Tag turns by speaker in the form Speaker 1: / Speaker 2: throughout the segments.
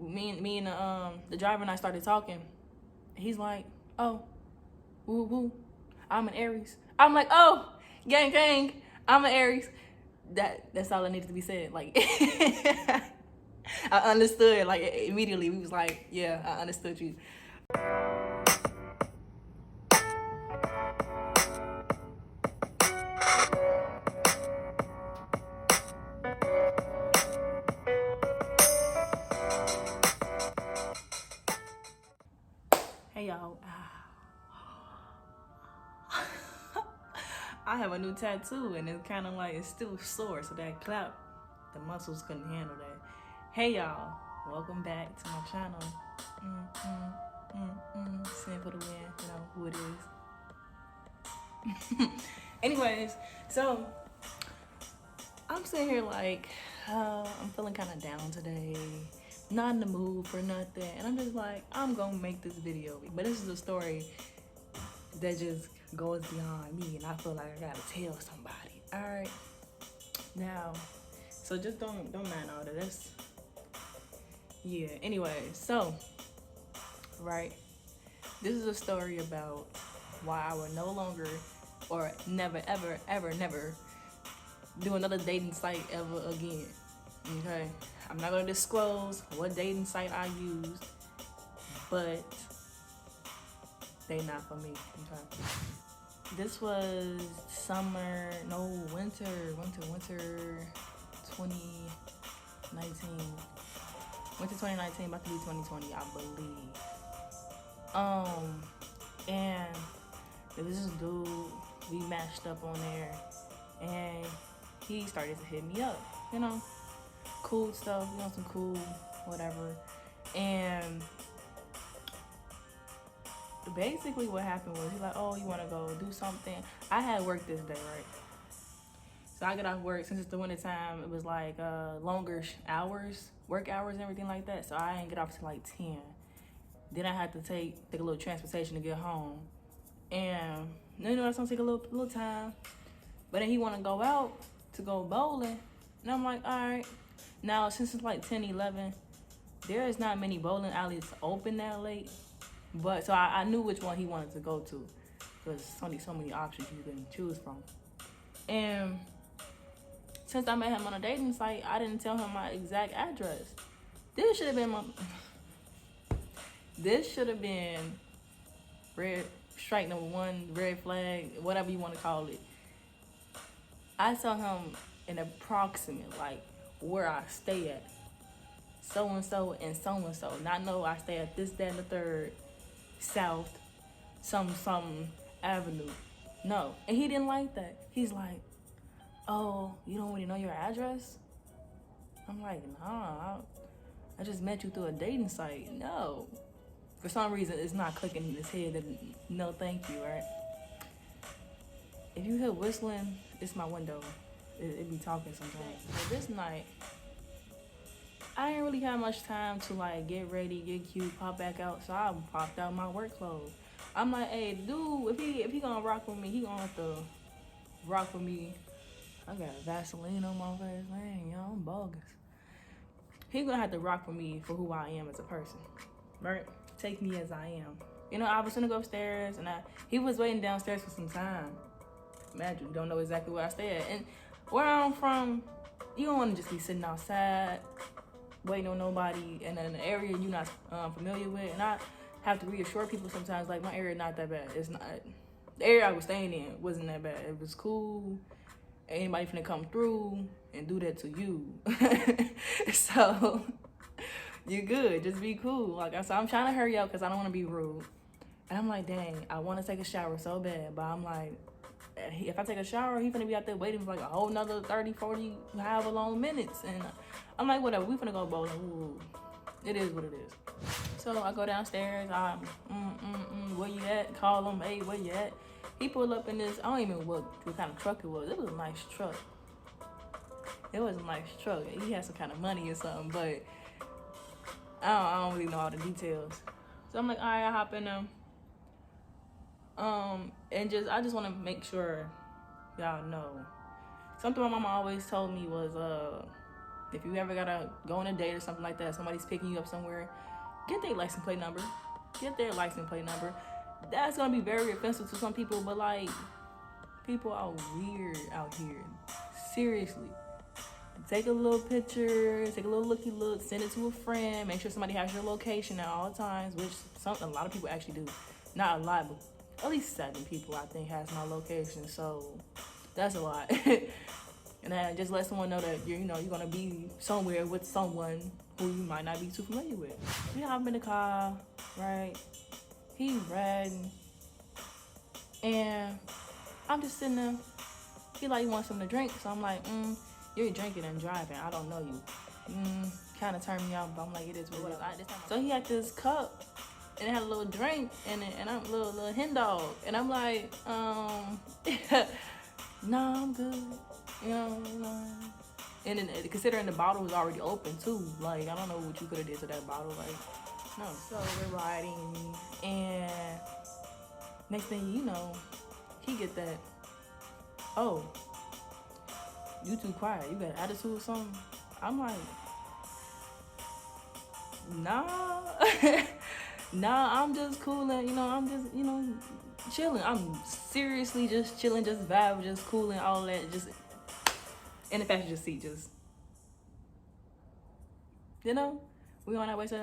Speaker 1: me and the driver and I started talking. He's like, oh, woo woo, I'm an Aries. I'm like, oh, gang gang, I'm an Aries. That's all that needed to be said. Like, I understood. Like immediately, we was like, yeah, I understood you. Hey y'all. I have a new tattoo and it's kind of like it's still sore, so that clap, the muscles couldn't handle that. Hey y'all, welcome back to my channel. CinForTheWin, you know who it is. Anyways, so I'm sitting here like I'm feeling kind of down today, not in the mood for nothing, and I'm just like, I'm gonna make this video. But this is a story that just goes beyond me, and I feel like I gotta tell somebody. All right, now, so just don't mind all of this. Yeah. Anyway, so right, this is a story about why I will no longer, or never, ever, ever, never do another dating site ever again. Okay, I'm not gonna disclose what dating site I used, but they not for me. Okay. This was winter 2019. Winter 2019, about to be 2020, I believe. And there was this dude, we matched up on there, and he started to hit me up, you know, cool stuff, you know, some cool whatever. And basically what happened was he's like, oh, you want to go do something? I had work this day, right? So I get off work, since it's the winter time, it was like longer hours, work hours and everything like that. So I didn't get off till like 10. Then I had to take a little transportation to get home. And you know, that's gonna take a little time. But then he wanna go out to go bowling. And I'm like, all right. Now, since it's like 10, 11, there is not many bowling alleys open that late. But so I knew which one he wanted to go to, because there's so many options you can choose from. And since I met him on a dating site, I didn't tell him my exact address. This should have been red strike number 1, red flag, whatever you want to call it. I told him an approximate, like where I stay at, so and so and so and so. Not know I stay at this, that, and the third, South, some avenue. No, and he didn't like that. He's like, oh, you don't really know your address? I'm like, nah, I just met you through a dating site. No. For some reason, it's not clicking in his head that no thank you, right? If you hear whistling, it's my window. It be talking sometimes. So this night, I didn't really have much time to like get ready, get cute, pop back out. So I popped out my work clothes. I'm like, hey, dude, if he gonna rock with me, he gonna have to rock with me. I got Vaseline on my face, man, yo, I'm bogus. He gonna have to rock with me for who I am as a person, right? Take me as I am. You know, I was gonna go upstairs, and he was waiting downstairs for some time. Imagine, don't know exactly where I stay at. And where I'm from, you don't wanna just be sitting outside, waiting on nobody in an area you're not familiar with. And I have to reassure people sometimes, like, my area not that bad. It's not, the area I was staying in wasn't that bad. It was cool. Anybody finna come through and do that to you. So you're good, just be cool. Like I said, I'm trying to hurry up because I don't want to be rude. And I'm like, dang, I want to take a shower so bad, but I'm like, if I take a shower, he's gonna be out there waiting for like a whole nother 30, 40, however long minutes. And I'm like, whatever, we finna go bowling. Ooh, it is what it is. So I go downstairs, I'm, where you at? Call him, hey, where you at? He pulled up in this, I don't even know what kind of truck it was. It was a nice truck. It was a nice truck. He had some kind of money or something, but I don't really know all the details. So I'm like, all right, I hop in them. And I just want to make sure y'all know. Something my mama always told me was, If you ever gotta go on a date or something like that, somebody's picking you up somewhere, get their license plate number. Get their license plate number. That's gonna be very offensive to some people, but like, people are weird out here. Seriously. Take a little picture, take a little looky look, send it to a friend, make sure somebody has your location at all times, which a lot of people actually do. Not a lot, but at least 7 people I think has my location, so that's a lot. And then just let someone know that you're gonna be somewhere with someone who you might not be too familiar with. We hop in the car, right? He riding, and I'm just sitting there. He like, he wants something to drink, so I'm like, you're drinking and driving. I don't know you. Kind of turned me off, but I'm like, it is what it is. So he had this cup, and it had a little drink in it, and I'm a little hen dog, and I'm like, nah, I'm good. You know. And then, considering the bottle was already open too, like, I don't know what you could have did to that bottle, like, no. So we're riding, and next thing you know, he get that, oh, you too quiet, you got an attitude or something? I'm like, nah. Nah, I'm just cooling, I'm just, chilling. I'm seriously just chilling, just vibe, just cooling, all that, just in the passenger seat, just, we on our way to,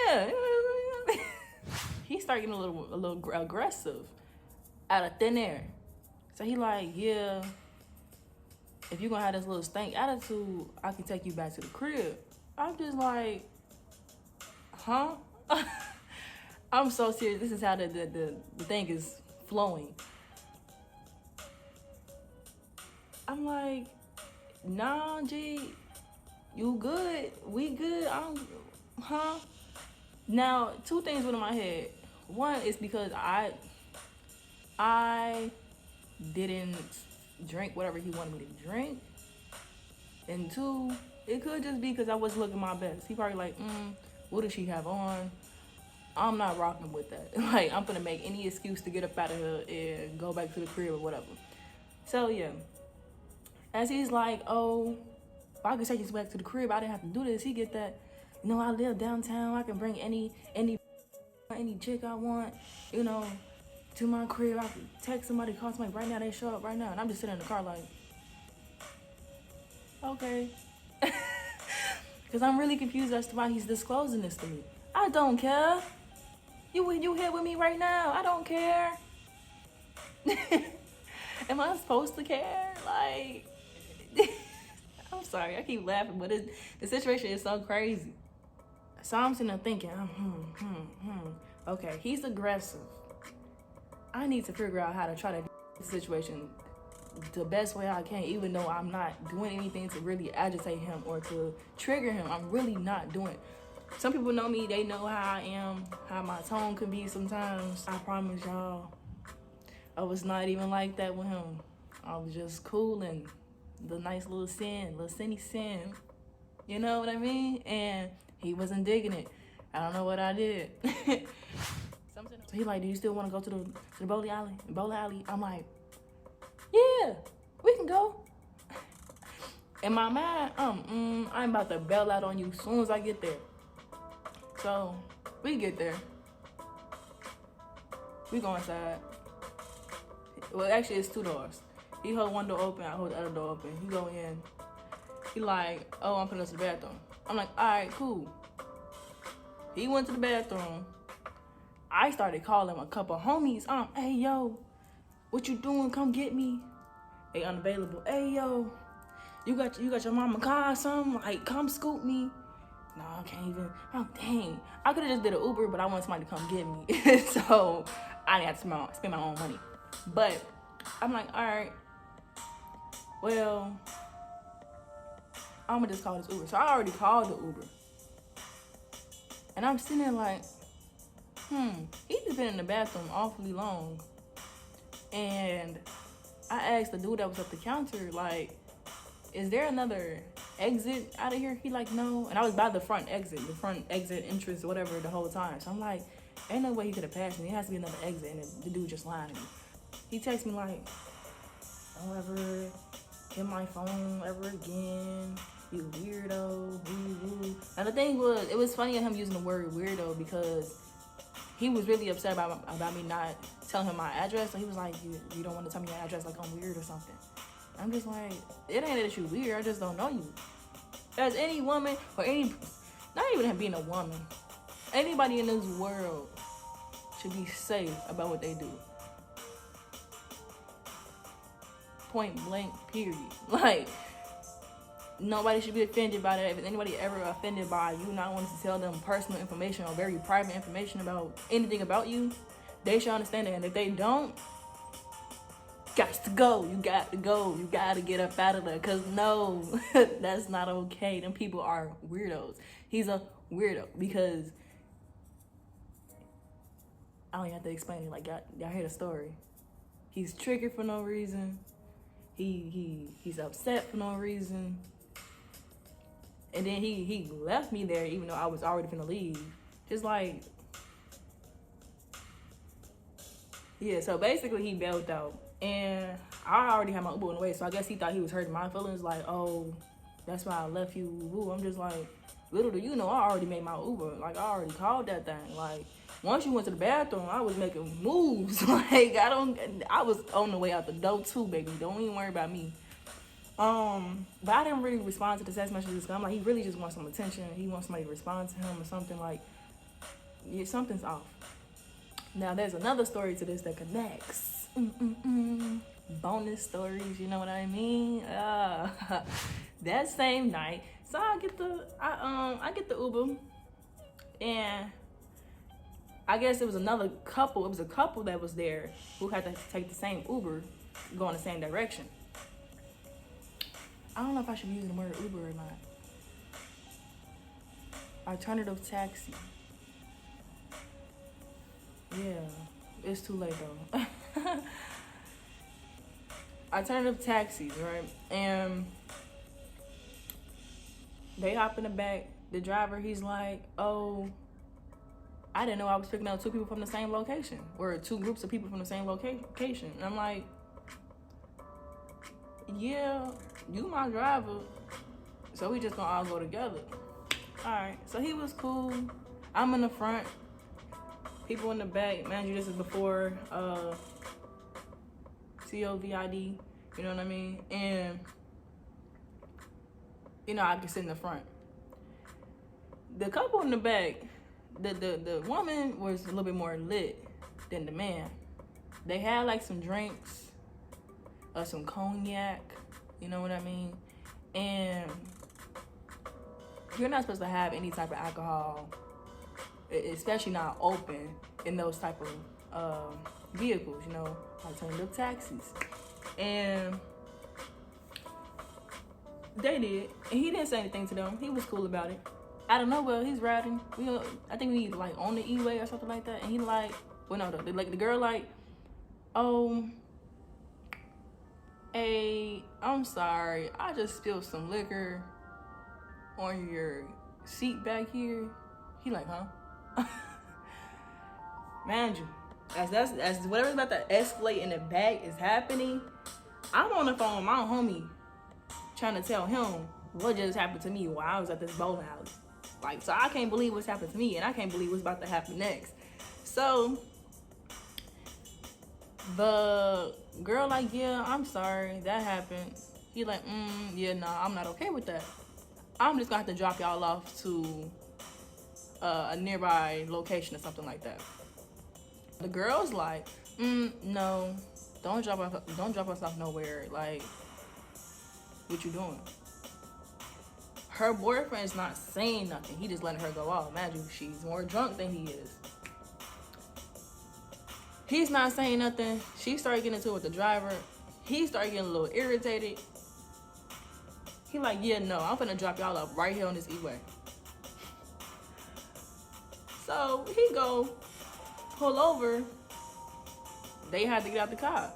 Speaker 1: yeah. He started getting a little aggressive out of thin air. So he like, yeah, if you're gonna have this little stank attitude, I can take you back to the crib. I'm just like, huh? I'm so serious. This is how the thing is flowing. I'm like, nah, G, you good? We good? Huh? Now, 2 things went in my head. One is because I didn't drink whatever he wanted me to drink. And 2, it could just be because I wasn't looking my best. He probably like, what does she have on? I'm not rocking with that. Like, I'm gonna make any excuse to get up out of here and go back to the crib or whatever. So, yeah. As he's like, oh, I can take you back to the crib. I didn't have to do this. He get that, I live downtown. I can bring any chick I want, to my crib. I can text somebody, call somebody right now. They show up right now. And I'm just sitting in the car like, okay. Because I'm really confused as to why he's disclosing this to me. I don't care. You here with me right now. I don't care. Am I supposed to care? Like, I'm sorry, I keep laughing, but the situation is so crazy. So I'm sitting there thinking, okay, he's aggressive. I need to figure out how to try to the situation the best way I can, even though I'm not doing anything to really agitate him or to trigger him. I'm really not doing it. Some people know me, they know how I am, how my tone can be sometimes. I promise y'all, I was not even like that with him. I was just cool and the nice little sinny sin. You know what I mean? And he wasn't digging it. I don't know what I did. So he like, do you still want to go to the bowling alley? I'm like, yeah, we can go. In my mind, I'm about to bail out on you as soon as I get there. So we get there. We go inside. Well, actually, it's 2 doors. He hold one door open, I hold the other door open. He go in. He like, oh, I'm putting us to the bathroom. I'm like, all right, cool. He went to the bathroom. I started calling a couple homies. Hey, yo, what you doing? Come get me. They unavailable. Hey, yo, you got your mama car or something? Like, come scoop me. No, I can't even. Oh, dang. I could have just did an Uber, but I want somebody to come get me. So I didn't have to spend my own money. But I'm like, all right, well, I'm gonna just call this Uber. So I already called the Uber. And I'm sitting there like, he's been in the bathroom awfully long. And I asked the dude that was at the counter, like, is there another exit out of here? He like, no. And I was by the front exit entrance, whatever, the whole time. So I'm like, ain't no way he could have passed me. There has to be another exit. And the dude just lying to me. He texts me like, don't ever hit my phone ever again. You weirdo. Woo woo. And the thing was, it was funny of him using the word weirdo because he was really upset about me not telling him my address. So he was like, you don't want to tell me your address, like I'm weird or something. I'm just like, it ain't that you weird, I just don't know you. As any woman, or any, not even him being a woman, anybody in this world should be safe about what they do. Point blank, period. Like, nobody should be offended by that. If anybody ever offended by you not wanting to tell them personal information or very private information about anything about you, they should understand it. And if they don't, got to go. You got to go. You got to get up out of there. Because no, that's not okay. Them people are weirdos. He's a weirdo because I don't even have to explain it. Like, y'all hear the story. He's triggered for no reason. He's upset for no reason. And then he left me there even though I was already finna leave. Just like, yeah, so basically he bailed out. And I already had my Uber on the way, so I guess he thought he was hurting my feelings. Like, oh, that's why I left you. Ooh, I'm just like, little do you know, I already made my Uber. Like, I already called that thing. Like, once you went to the bathroom, I was making moves. Like, I was on the way out the door too, baby. Don't even worry about me. But I didn't really respond to the text messages. I'm like, he really just wants some attention. He wants somebody to respond to him or something. Like, yeah, something's off. Now, there's another story to this that connects. Bonus stories, you know what I mean? That same night, so I get the Uber, and I guess it was another couple. It was a couple that was there who had to take the same Uber, go in the same direction. I don't know if I should be using the word Uber or not. Alternative taxi. Yeah, it's too late though. Alternative taxis, right? And they hop in the back. The driver, he's like, oh, I didn't know I was picking up two people from the same location, or two groups of people from the same location. And I'm like, yeah, you my driver, so we just gonna all go together. All right, so he was cool. I'm in the front, people in the back. Mind you, this is before COVID, you know what I mean? And, you know, I can sit in the front. The couple in the back, the woman was a little bit more lit than the man. They had like some drinks, some cognac, you know what I mean? And you're not supposed to have any type of alcohol, especially not open, in those type of vehicles, you know, alternative taxis. And they did, and he didn't say anything to them. He was cool about it. I don't know, well, he's riding. I think we like on the E-way or something like that. And he like, well, no, the girl like, oh, hey, I'm sorry, I just spilled some liquor on your seat back here. He like, huh? Man, you, as whatever's about to escalate in the back is happening, I'm on the phone with my homie trying to tell him what just happened to me while I was at this bowling alley. Like, so I can't believe what's happened to me, and I can't believe what's about to happen next. So the girl like, yeah, I'm sorry, that happened. He like, yeah, nah, I'm not okay with that. I'm just gonna have to drop y'all off to a nearby location or something like that. The girl's like, no, don't drop us off nowhere. Like, what you doing? Her boyfriend's not saying nothing. He just letting her go off. Imagine she's more drunk than he is. He's not saying nothing. She started getting into it with the driver. He started getting a little irritated. He like, yeah, no, I'm finna drop y'all up right here on this E-way. So he go pull over. They had to get out the car.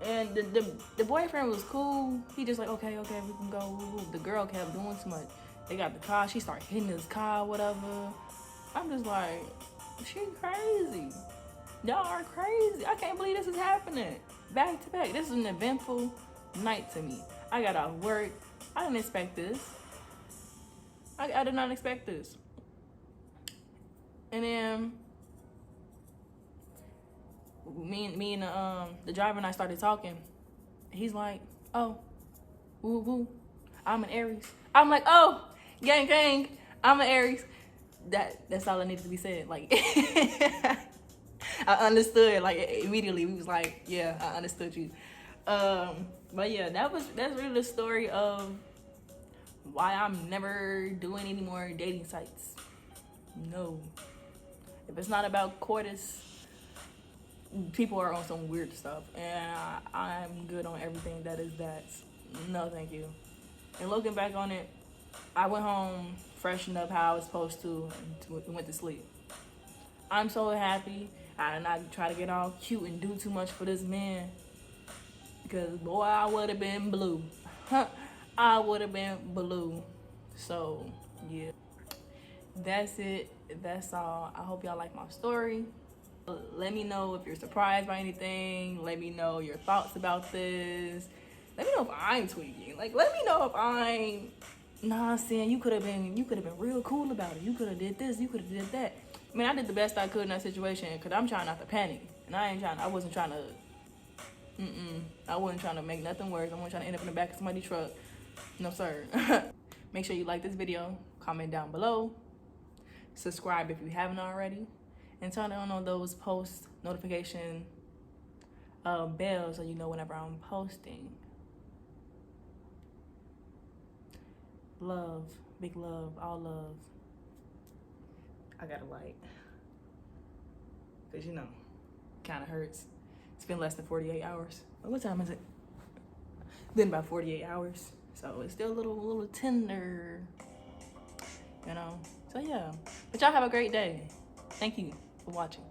Speaker 1: And the boyfriend was cool. He just like, okay, we can go. The girl kept doing too much. They got the car. She started hitting his car, whatever. I'm just like, she crazy. Y'all are crazy. I can't believe this is happening. Back to back. This is an eventful night to me. I got off work. I didn't expect this. I did not expect this. And then me and the driver and I started talking. He's like, oh, woo woo, I'm an Aries. I'm like, oh, gang gang, I'm an Aries. That's all that needed to be said. Like I understood like immediately. We was like, yeah, I understood you. But yeah, that's really the story of why I'm never doing any more dating sites. No. If it's not about coitus, people are on some weird stuff, and I'm good on everything that is that. No, thank you. And looking back on it, I went home, freshened up how I was supposed to, and went to sleep. I'm so happy. I did not try to get all cute and do too much for this man, because boy, I would have been blue. I would have been blue. So yeah, that's it. That's all. I hope y'all like my story. Let me know if you're surprised by anything. Let me know your thoughts about this. Let me know if I'm tweaking. Like, let me know if I'm saying you could have been real cool about it. You could have did this. You could have did that. I mean, I did the best I could in that situation because I'm trying not to panic, and I wasn't trying to. I wasn't trying to make nothing worse. I wasn't trying to end up in the back of somebody's truck. No, sir. Make sure you like this video, comment down below, subscribe if you haven't already, and turn on those post notification bells so you know whenever I'm posting. Love, big love, all love. I got a light, because kind of hurts. It's been less than 48 hours. What time is it? Been about 48 hours. So it's still a little tender, So yeah, but y'all have a great day. Thank you for watching.